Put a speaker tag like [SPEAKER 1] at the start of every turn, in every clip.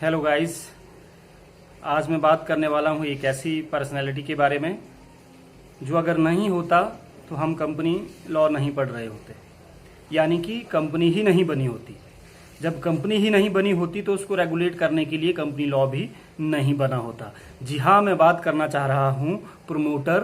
[SPEAKER 1] Hello guys. आज मैं बात करने वाला हूँ एक ऐसी पर्सनैलिटी के बारे में जो अगर नहीं होता तो हम कंपनी लॉ नहीं पढ़ रहे होते, यानी कि कंपनी ही नहीं बनी होती। जब कंपनी ही नहीं बनी होती तो उसको रेगुलेट करने के लिए कंपनी लॉ भी नहीं बना होता। जी हाँ, मैं बात करना चाह रहा हूँ प्रमोटर,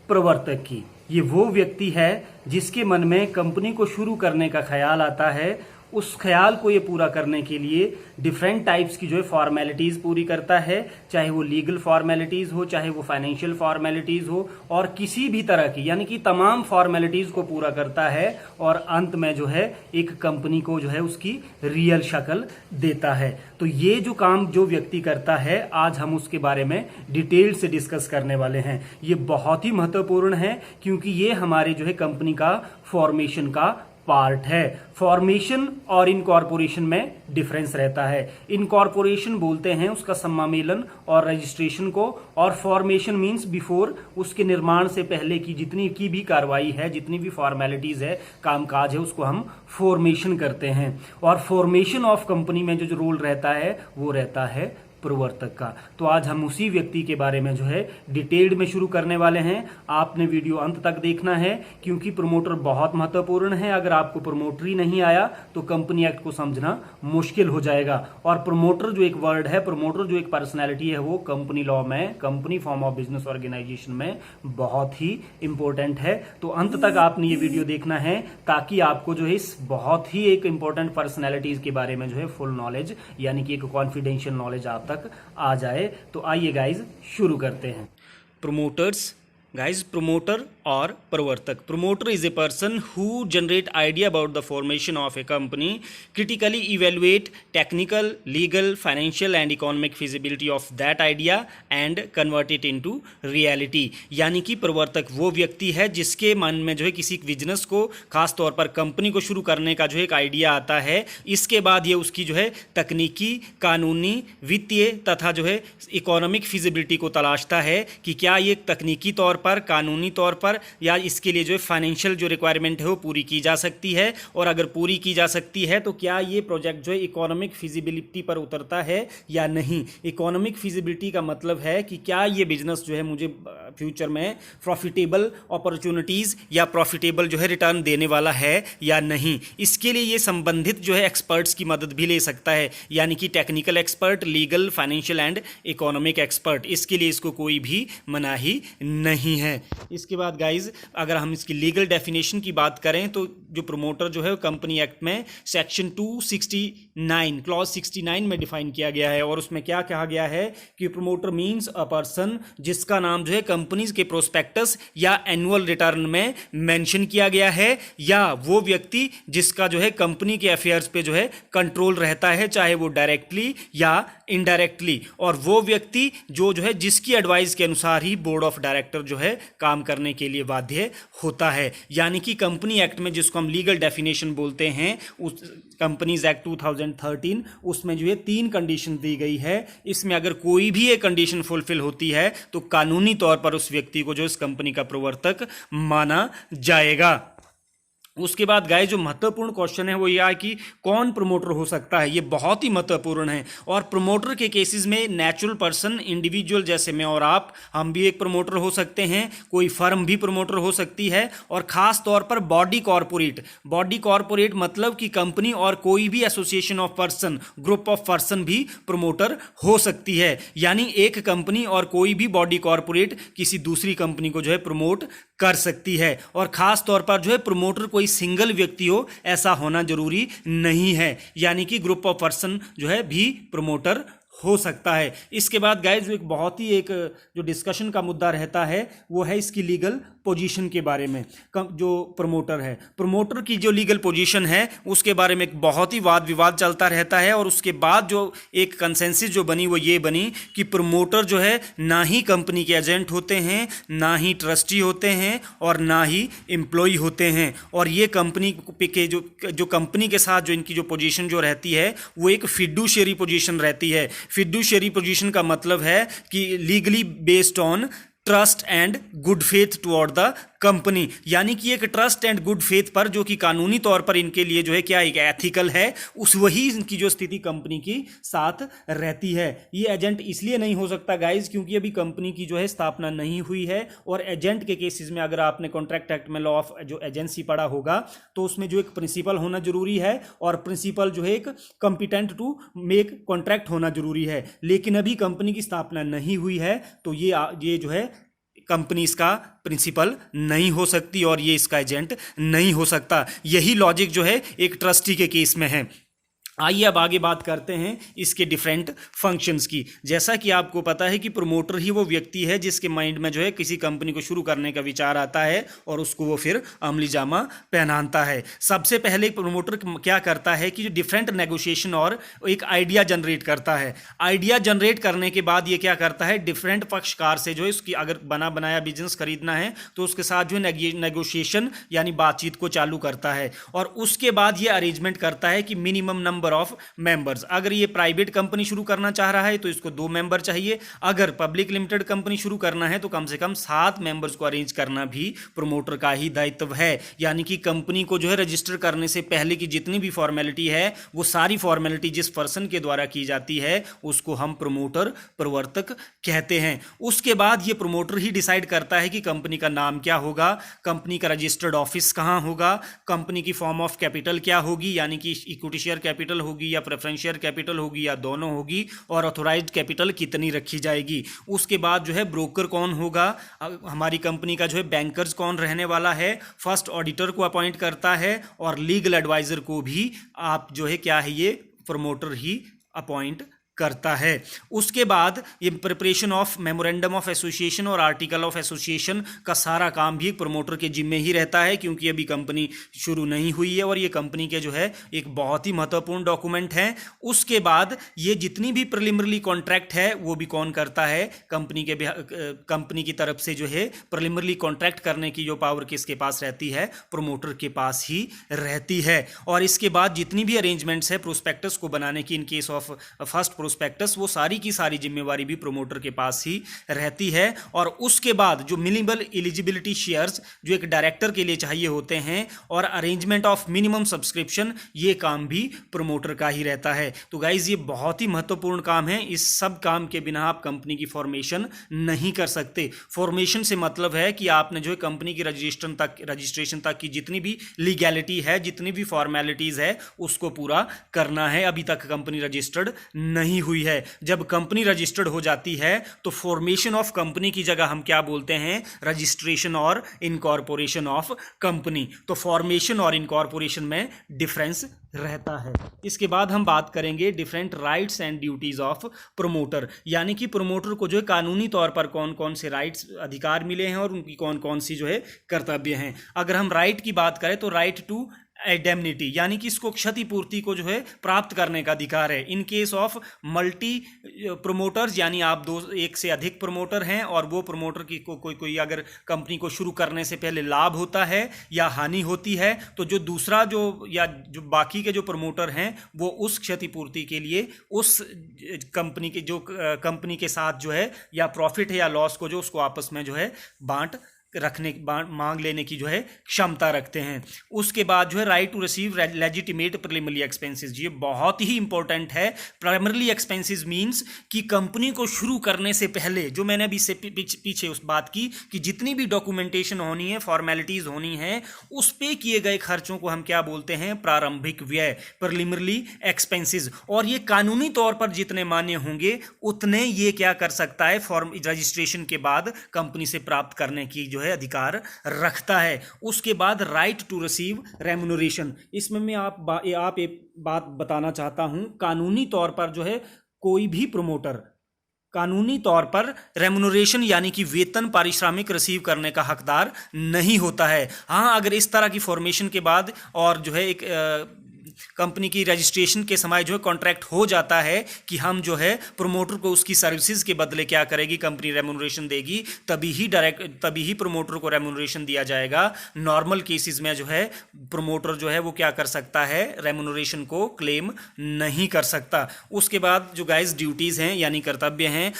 [SPEAKER 1] प्रवर्तक की। ये वो व्यक्ति है जिसके मन में कंपनी को शुरू करने का ख्याल आता है। उस ख्याल को ये पूरा करने के लिए डिफरेंट टाइप्स की जो है फॉर्मेलिटीज पूरी करता है, चाहे वो लीगल फॉर्मेलिटीज हो, चाहे वो फाइनेंशियल फॉर्मेलिटीज हो, और किसी भी तरह की यानी कि तमाम फॉर्मेलिटीज को पूरा करता है और अंत में जो है एक कंपनी को जो है उसकी रियल शक्ल देता है। तो ये जो काम जो व्यक्ति करता है, आज हम उसके बारे में डिटेल से डिस्कस करने वाले हैं। ये बहुत ही महत्वपूर्ण है क्योंकि ये हमारे जो है कंपनी का फॉर्मेशन का पार्ट है। फॉर्मेशन और इनकॉर्पोरेशन में डिफरेंस रहता है। इनकॉर्पोरेशन बोलते हैं उसका सम्मिलन और रजिस्ट्रेशन को, और फॉर्मेशन मींस बिफोर, उसके निर्माण से पहले की जितनी की भी कार्रवाई है, जितनी भी फॉर्मेलिटीज है, कामकाज है, उसको हम फॉर्मेशन करते हैं। और फॉर्मेशन ऑफ कंपनी में जो रोल रहता है वो रहता है प्रवर्तक का। तो आज हम उसी व्यक्ति के बारे में जो है डिटेल्ड में शुरू करने वाले हैं। आपने वीडियो अंत तक देखना है क्योंकि प्रमोटर बहुत महत्वपूर्ण है। अगर आपको प्रमोटर ही नहीं आया तो कंपनी एक्ट को समझना मुश्किल हो जाएगा। और प्रमोटर जो एक वर्ड है, प्रमोटर जो एक पर्सनैलिटी है, वो कंपनी लॉ में, company form of business organization में बहुत ही इंपॉर्टेंट है। तो अंत तक आपने ये वीडियो देखना है ताकि आपको जो है इस बहुत ही एक इंपॉर्टेंट पर्सनैलिटीज के बारे में जो है फुल नॉलेज, यानी कि एक कॉन्फिडेंशियल नॉलेज आप तक आ जाए। तो आइए गाइज शुरू करते हैं। प्रमोटर्स गाइज, प्रमोटर और प्रवर्तक। Promoter is a person who generate idea about the formation of A company, critically evaluate technical, legal, financial and economic feasibility of that idea and convert it into reality. यानी कि प्रवर्तक वो व्यक्ति है जिसके मन में जो है किसी बिजनेस को, खास तौर पर कंपनी को शुरू करने का जो है एक आइडिया आता है। इसके बाद ये उसकी जो है तकनीकी, कानूनी, वित्तीय तथा जो है इकोनॉमिक फिजिबिलिटी को तलाशता है कि क्या ये तकनीकी तौर पर, कानूनी तौर पर, या इसके लिए जो है फाइनेंशियल जो रिक्वायरमेंट है वो पूरी की जा सकती है, और अगर पूरी की जा सकती है तो क्या ये प्रोजेक्ट जो है इकोनॉमिक फिजिबिलिटी पर उतरता है या नहीं। इकोनॉमिक फिजिबिलिटी का मतलब है कि क्या ये बिजनेस जो है मुझे फ्यूचर में प्रॉफिटेबल अपॉर्चुनिटीज़ या प्रॉफिटेबल जो है रिटर्न देने वाला है या नहीं। इसके लिए ये संबंधित जो है एक्सपर्ट्स की मदद भी ले सकता है, यानी कि technical expert, legal, financial and economic expert. इसके लिए इसको कोई भी मनाही नहीं है। इसके बाद गाइज अगर हम इसकी लीगल डेफिनेशन की बात करें तो जो प्रमोटर जो है कंपनी एक्ट में सेक्शन 269 क्लॉज 69 में डिफाइन किया गया है, और उसमें क्या कहा गया है कि प्रमोटर मींस अ पर्सन जिसका नाम जो है कंपनीज के प्रोस्पेक्टस या एनुअल रिटर्न में मेंशन किया गया है, या वो व्यक्ति जिसका जो है कंपनी के अफेयर्स पे जो है कंट्रोल रहता है, चाहे वो डायरेक्टली या इनडायरेक्टली, और वो व्यक्ति जो है जिसकी एडवाइस के अनुसार ही बोर्ड ऑफ डायरेक्टर जो है काम करने के लिए बाध्य होता है। यानी कि कंपनी एक्ट में जिसको हम लीगल डेफिनेशन बोलते हैं, उस कंपनीज एक्ट 2013, उसमें जो है 3 कंडीशन दी गई है। इसमें अगर कोई भी एक कंडीशन फुलफिल होती है तो कानूनी तौर पर उस व्यक्ति को जो इस कंपनी का प्रवर्तक माना जाएगा। उसके बाद गाइस जो महत्वपूर्ण क्वेश्चन है वो यह है कि कौन प्रमोटर हो सकता है। ये बहुत ही महत्वपूर्ण है। और प्रमोटर के केसेस में नेचुरल पर्सन, इंडिविजुअल जैसे मैं और आप, हम भी एक प्रमोटर हो सकते हैं, कोई फर्म भी प्रमोटर हो सकती है, और खास तौर पर बॉडी कॉर्पोरेट। बॉडी कॉर्पोरेट मतलब कि कंपनी और कोई भी association of person, group of person भी प्रमोटर हो सकती है। यानी एक कंपनी और कोई भी बॉडी कॉर्पोरेट किसी दूसरी कंपनी को जो है प्रमोट कर सकती है। और खास तौर पर जो है प्रमोटर कोई सिंगल व्यक्ति हो ऐसा होना जरूरी नहीं है, यानी कि ग्रुप ऑफ पर्सन जो है भी प्रमोटर हो सकता है। इसके बाद गाइज एक बहुत ही एक जो डिस्कशन का मुद्दा रहता है वो है इसकी लीगल पोजीशन के बारे में। जो प्रमोटर है, प्रमोटर की जो लीगल पोजीशन है उसके बारे में एक बहुत ही वाद विवाद चलता रहता है, और उसके बाद जो एक कंसेंसस जो बनी वो ये बनी कि प्रमोटर जो है ना ही कंपनी के एजेंट होते हैं, ना ही ट्रस्टी होते हैं, और ना ही एम्प्लॉय होते हैं। और ये कंपनी के जो कंपनी के साथ जो इनकी जो पोजीशन जो रहती है वो एक फिडुशियरी पोजीशन रहती है। फिडुशियरी पोजीशन का मतलब है कि legally based on trust and good faith toward the company, यानी कि एक ट्रस्ट एंड गुड फेथ पर, जो कि कानूनी तौर पर इनके लिए जो है क्या एक एथिकल है, उस वही इनकी जो स्थिति कंपनी की साथ रहती है। ये एजेंट इसलिए नहीं हो सकता गाइज क्योंकि अभी कंपनी की जो है स्थापना नहीं हुई है, और एजेंट के केसेस में अगर आपने कॉन्ट्रैक्ट एक्ट में लॉ ऑफ जो एजेंसी पढ़ा होगा तो उसमें जो एक प्रिंसिपल होना जरूरी है, और प्रिंसिपल जो है एक कॉम्पिटेंट टू मेक कॉन्ट्रैक्ट होना जरूरी है। लेकिन अभी कंपनी की स्थापना नहीं हुई है, तो ये जो है कंपनी इसका प्रिंसिपल नहीं हो सकती और ये इसका एजेंट नहीं हो सकता। यही लॉजिक जो है एक ट्रस्टी के केस में है। आइए अब आगे बात करते हैं इसके डिफरेंट फंक्शंस की। जैसा कि आपको पता है कि प्रमोटर ही वो व्यक्ति है जिसके माइंड में जो है किसी कंपनी को शुरू करने का विचार आता है और उसको वो फिर अमली जामा पहनाता है। सबसे पहले प्रमोटर क्या करता है कि जो डिफरेंट नेगोशिएशन और एक आइडिया जनरेट करता है। आइडिया जनरेट करने के बाद ये क्या करता है, डिफरेंट पक्षकार से जो है उसकी अगर बना बनाया बिजनेस खरीदना है तो उसके साथ जो है नेगोशिएशन यानी बातचीत को चालू करता है, और उसके बाद ये अरेंजमेंट करता है कि मिनिमम नंबर ऑफ मेंबर्स। अगर ये प्राइवेट कंपनी शुरू करना चाह रहा है तो इसको 2 मेंबर चाहिए, अगर पब्लिक लिमिटेड कंपनी शुरू करना है तो कम से कम 7 मेंबर्स को अरेंज करना भी प्रमोटर का ही दायित्व है। यानी कि कंपनी को जो है रजिस्टर करने से पहले की जितनी भी फॉर्मेलिटी है वो सारी फॉर्मेलिटी जिस पर्सन के द्वारा की जाती है उसको हम प्रमोटर प्रवर्तक कहते हैं। उसके बाद ये प्रमोटर ही डिसाइड करता है कि कंपनी का नाम क्या होगा, कंपनी का रजिस्टर्ड ऑफिस कहां होगा, कंपनी की फॉर्म ऑफ कैपिटल क्या होगी, यानी कि इक्विटी शेयर कैपिटल होगी या प्रेफरेंस शेयर कैपिटल होगी या दोनों होगी, और ऑथोराइज्ड कैपिटल कितनी रखी जाएगी। उसके बाद जो है ब्रोकर कौन होगा, हमारी कंपनी का जो है बैंकर्स कौन रहने वाला है, फर्स्ट ऑडिटर को अपॉइंट करता है, और लीगल एडवाइजर को भी आप जो है क्या है ये प्रमोटर ही अपॉइंट करता है। उसके बाद ये preparation of memorandum of association और आर्टिकल ऑफ एसोसिएशन का सारा काम भी प्रमोटर के जिम्मे ही रहता है, क्योंकि अभी कंपनी शुरू नहीं हुई है और ये कंपनी के जो है एक बहुत ही महत्वपूर्ण डॉक्यूमेंट है। उसके बाद ये जितनी भी प्रिलिमिनरी कॉन्ट्रैक्ट है वो भी कौन करता है, कंपनी की तरफ से जो है प्रिलिमिनरी कॉन्ट्रैक्ट करने की जो पावर किसके पास रहती है, प्रमोटर के पास ही रहती है। और इसके बाद जितनी भी अरेंजमेंट्स है प्रोस्पेक्टस को बनाने की in case of first prospectus, वो सारी की सारी जिम्मेवारी भी प्रमोटर के पास ही रहती है। और उसके बाद जो मिनिमम एलिजिबिलिटी शेयर्स जो एक डायरेक्टर के लिए चाहिए होते हैं और अरेंजमेंट ऑफ मिनिमम सब्सक्रिप्शन, ये काम भी प्रमोटर का ही रहता है। तो गाइज ये बहुत ही महत्वपूर्ण काम है। इस सब काम के बिना आप कंपनी की फॉर्मेशन नहीं कर सकते। फॉर्मेशन से मतलब है कि आपने जो है कंपनी की रजिस्ट्रेशन तक की जितनी भी लीगैलिटी है, जितनी भी फॉर्मेलिटीज है, उसको पूरा करना है। अभी तक कंपनी रजिस्टर्ड नहीं हुई है। जब कंपनी रजिस्टर्ड हो जाती है तो फॉर्मेशन ऑफ कंपनी की जगह हम क्या बोलते हैं, रजिस्ट्रेशन और इनकॉर्पोरेशन ऑफ कंपनी। तो फॉर्मेशन और इनकॉर्पोरेशन में डिफरेंस रहता है। इसके बाद हम बात करेंगे different rights and duties of promoter, यानी कि प्रमोटर को जो है कानूनी तौर पर कौन कौन से राइट्स अधिकार मिले हैं और उनकी कौन कौन सी जो है कर्तव्य हैं। अगर हम राइट की बात करें तो राइट टू इंडेमनिटी, यानी कि इसको क्षतिपूर्ति को जो है प्राप्त करने का अधिकार है। In case of multi promoters, यानी आप एक से अधिक प्रमोटर हैं और वो प्रमोटर की कोई अगर कंपनी को शुरू करने से पहले लाभ होता है या हानि होती है, तो जो दूसरा जो बाकी के जो प्रमोटर हैं वो उस क्षतिपूर्ति के लिए उस कंपनी के साथ जो है या प्रॉफिट है या लॉस को जो उसको आपस में जो है मांग लेने की जो है क्षमता रखते हैं। उसके बाद जो है right to receive legitimate preliminary expenses, ये बहुत ही इंपॉर्टेंट है। प्राइमरली एक्सपेंसेस मींस कि कंपनी को शुरू करने से पहले, जो मैंने अभी से पीछे उस बात की कि जितनी भी डॉक्यूमेंटेशन होनी है, फॉर्मेलिटीज होनी है, उस पे किए गए खर्चों को हम क्या बोलते हैं, प्रारंभिक व्यय, प्रिलिमिनरी एक्सपेंसेस। और ये कानूनी तौर पर जितने मान्य होंगे उतने ये क्या कर सकता है, फॉर्म रजिस्ट्रेशन के बाद कंपनी से प्राप्त करने की जो है अधिकार रखता है। उसके बाद राइट टू रिसीव रेम्युनरेशन, इसमें मैं आप एक बात बताना चाहता हूं, कानूनी तौर पर जो है कोई भी प्रमोटर कानूनी तौर पर रेम्युनरेशन यानी कि वेतन पारिश्रमिक रिसीव करने का हकदार नहीं होता है। हाँ, अगर इस तरह की फॉर्मेशन के बाद और जो है एक
[SPEAKER 2] कंपनी की रजिस्ट्रेशन के समय जो है कॉन्ट्रैक्ट हो जाता है कि हम जो है प्रमोटर को उसकी सर्विसेज के बदले क्या करेगी, कंपनी रेम्यूनरेशन देगी, तभी ही प्रमोटर को रेम्यूनरेशन दिया जाएगा। नॉर्मल केसेस में जो है प्रमोटर जो है वो क्या कर सकता है, रेम्यूनरेशन को क्लेम नहीं कर सकता। उसके बाद जो गाइस ड्यूटीज हैं यानी कर्तव्य हैं,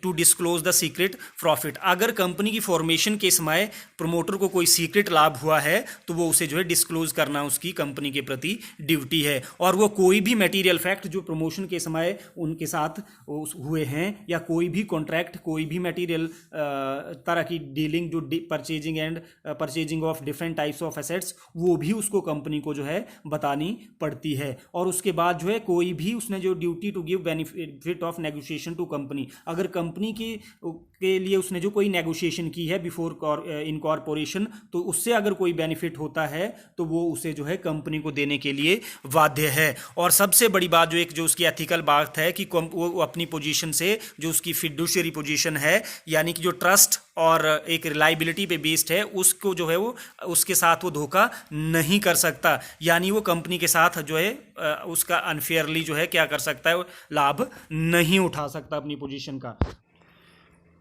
[SPEAKER 2] to disclose the secret profit. अगर कंपनी की फॉर्मेशन के समय प्रमोटर को कोई सीक्रेट लाभ हुआ है तो वो उसे जो है डिस्क्लोज करना उसकी कंपनी के प्रति ड्यूटी है। और वो कोई भी मटेरियल फैक्ट जो प्रमोशन के समय उनके साथ हुए हैं या कोई भी कॉन्ट्रैक्ट, कोई भी मटेरियल तरह की डीलिंग जो purchasing of different types of assets, वो भी उसको कंपनी को जो है बतानी पड़ती है। और उसके बाद जो है कोई भी उसने जो duty to give benefit of negotiation to company, अगर कंपनी के लिए उसने जो कोई नेगोशिएशन की है बिफोर इनकॉर्पोरेशन, तो उससे अगर कोई बेनिफिट होता है तो वो उसे जो है कंपनी को देने के लिए बाध्य है। और सबसे बड़ी बात जो उसकी एथिकल बात है कि वो अपनी पोजीशन से, जो उसकी फिड्यूशियरी पोजीशन है यानी कि जो ट्रस्ट और एक रिलायबिलिटी पे बेस्ड है, उसको जो है वो उसके साथ वो धोखा नहीं कर सकता, यानी वो कंपनी के साथ जो है उसका अनफेयरली जो है क्या कर सकता है, लाभ नहीं उठा सकता अपनी पोजीशन का।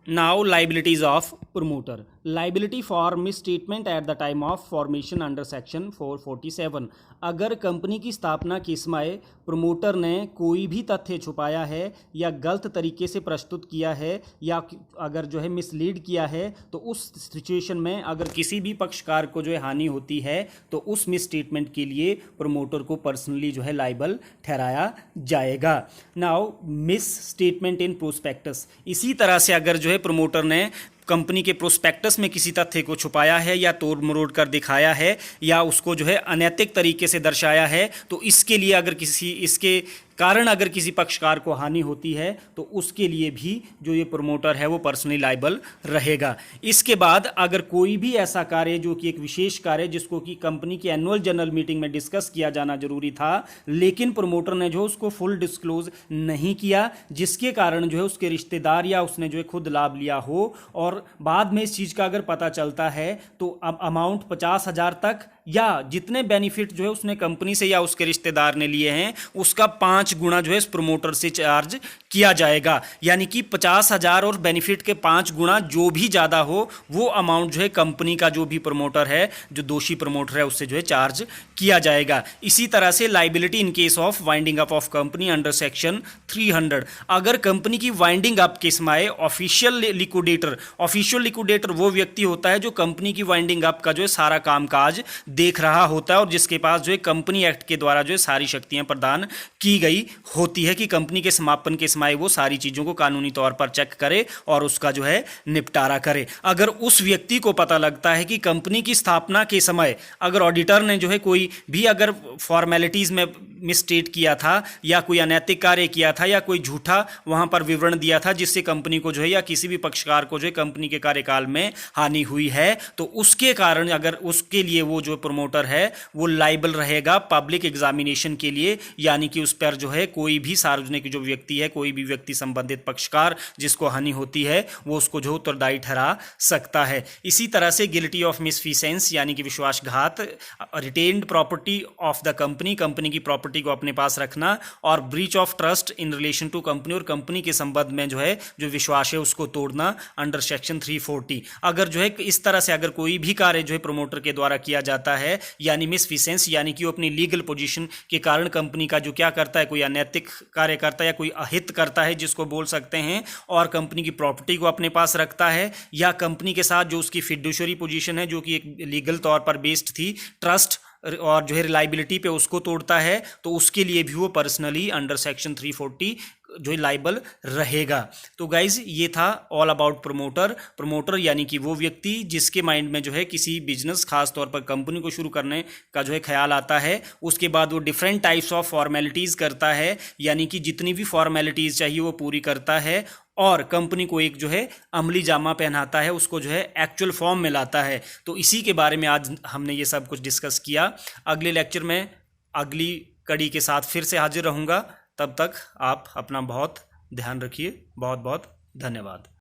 [SPEAKER 2] Now liabilities of promoter. Liability for misstatement at the time of formation under section 447। अगर कंपनी की स्थापना के समय प्रमोटर ने कोई भी तथ्य छुपाया है या गलत तरीके से प्रस्तुत किया है या अगर जो है मिसलीड किया है, तो उस सिचुएशन में अगर किसी भी पक्षकार को जो है हानि होती है तो उस मिसस्टेटमेंट के लिए प्रमोटर को पर्सनली जो है लाइबल ठहराया जाएगा। Now miss statement in prospectus. इसी तरह से अगर जो है प्रमोटर ने कंपनी के प्रोस्पेक्टस में किसी तथ्य को छुपाया है या तोड़ मरोड़ कर दिखाया है या उसको जो है अनैतिक तरीके से दर्शाया है, तो इसके लिए अगर इसके कारण अगर किसी पक्षकार को हानि होती है तो उसके लिए भी जो ये प्रमोटर है वो पर्सनली लाइबल रहेगा। इसके बाद अगर कोई भी ऐसा कार्य जो कि एक विशेष कार्य जिसको कि कंपनी की एनुअल जनरल मीटिंग में डिस्कस किया जाना जरूरी था, लेकिन प्रमोटर ने जो उसको फुल डिस्क्लोज नहीं किया, जिसके कारण जो है उसके रिश्तेदार या उसने जो है खुद लाभ लिया हो और बाद में इस चीज़ का अगर पता चलता है तो अमाउंट 50,000 तक या जितने बेनिफिट जो है उसने कंपनी से या उसके रिश्तेदार ने लिए हैं उसका 5 गुना जो है इस प्रमोटर से चार्ज किया जाएगा। यानी कि 50,000 और बेनिफिट के 5 गुना जो भी ज़्यादा हो वो अमाउंट जो है कंपनी का जो भी प्रमोटर है, जो दोषी प्रमोटर है, उससे जो है चार्ज किया जाएगा। इसी तरह से liability in case of winding up of company under section 300। अगर कंपनी की वाइंडिंग अप के समय ऑफिशियल लिक्विडेटर वो व्यक्ति होता है जो कंपनी की वाइंडिंग अप का जो है सारा कामकाज देख रहा होता है और जिसके पास जो है कंपनी एक्ट के द्वारा जो है सारी शक्तियां प्रदान की गई होती है कि कंपनी के समापन के समय वो सारी चीज़ों को कानूनी तौर पर चेक करे और उसका जो है निपटारा करे। अगर उस व्यक्ति को पता लगता है कि कंपनी की स्थापना के समय अगर ऑडिटर ने जो है कोई भी अगर फॉर्मेलिटीज़ में मिसस्टेट किया था या कोई अनैतिक कार्य किया था या कोई झूठा वहां पर विवरण दिया था जिससे कंपनी को जो है या किसी भी पक्षकार को जो है कंपनी के कार्यकाल में हानि हुई है, तो उसके कारण अगर उसके लिए वो जो प्रमोटर है वो लाइबल रहेगा पब्लिक एग्जामिनेशन के लिए, यानी कि उस पर जो है कोई भी सार्वजनिक जो व्यक्ति है, कोई भी व्यक्ति संबंधित पक्षकार जिसको हानि होती है वो उसको जो उत्तरदायी ठहरा सकता है। इसी तरह से गिल्टी ऑफ मिसफिसेंस यानी कि विश्वासघात, retained property of the company की प्रॉपर्टी को अपने पास रखना और breach of trust in relation to company और कंपनी के संबंध में जो है जो विश्वास है उसको तोड़ना अंडर सेक्शन 340। अगर जो है इस तरह से अगर कोई भी कार्य जो है प्रमोटर के द्वारा किया जाता है यानी मिसफिसेंस यानी कि वो अपनी लीगल पोजीशन के कारण कंपनी का जो क्या करता है, कोई अनैतिक कार्य करता है या कोई अहित करता है जिसको बोल सकते हैं, और कंपनी की प्रॉपर्टी को अपने पास रखता है या कंपनी के साथ जो उसकी फिड्यूशियरी पोजीशन है जो कि एक लीगल तौर पर बेस्ड थी, ट्रस्ट और जो है रिलायबिलिटी पे उसको तोड़ता है, तो उसके लिए भी वो पर्सनली अंडर सेक्शन 340 जो है लाइबल रहेगा। तो गाइज ये था ऑल अबाउट प्रमोटर यानी कि वो व्यक्ति जिसके माइंड में जो है किसी बिजनेस खास तौर पर कंपनी को शुरू करने का जो है ख्याल आता है, उसके बाद वो डिफरेंट टाइप्स ऑफ फॉर्मेलिटीज़ करता है, यानी कि जितनी भी फॉर्मेलिटीज़ चाहिए वो पूरी करता है और कंपनी को एक जो है अमली जामा पहनाता है, उसको जो है एक्चुअल फॉर्म में लाता है। तो इसी के बारे में आज हमने ये सब कुछ डिस्कस किया। अगले लेक्चर में अगली कड़ी के साथ फिर से हाजिर रहूँगा। तब तक आप अपना बहुत ध्यान रखिए। बहुत बहुत धन्यवाद।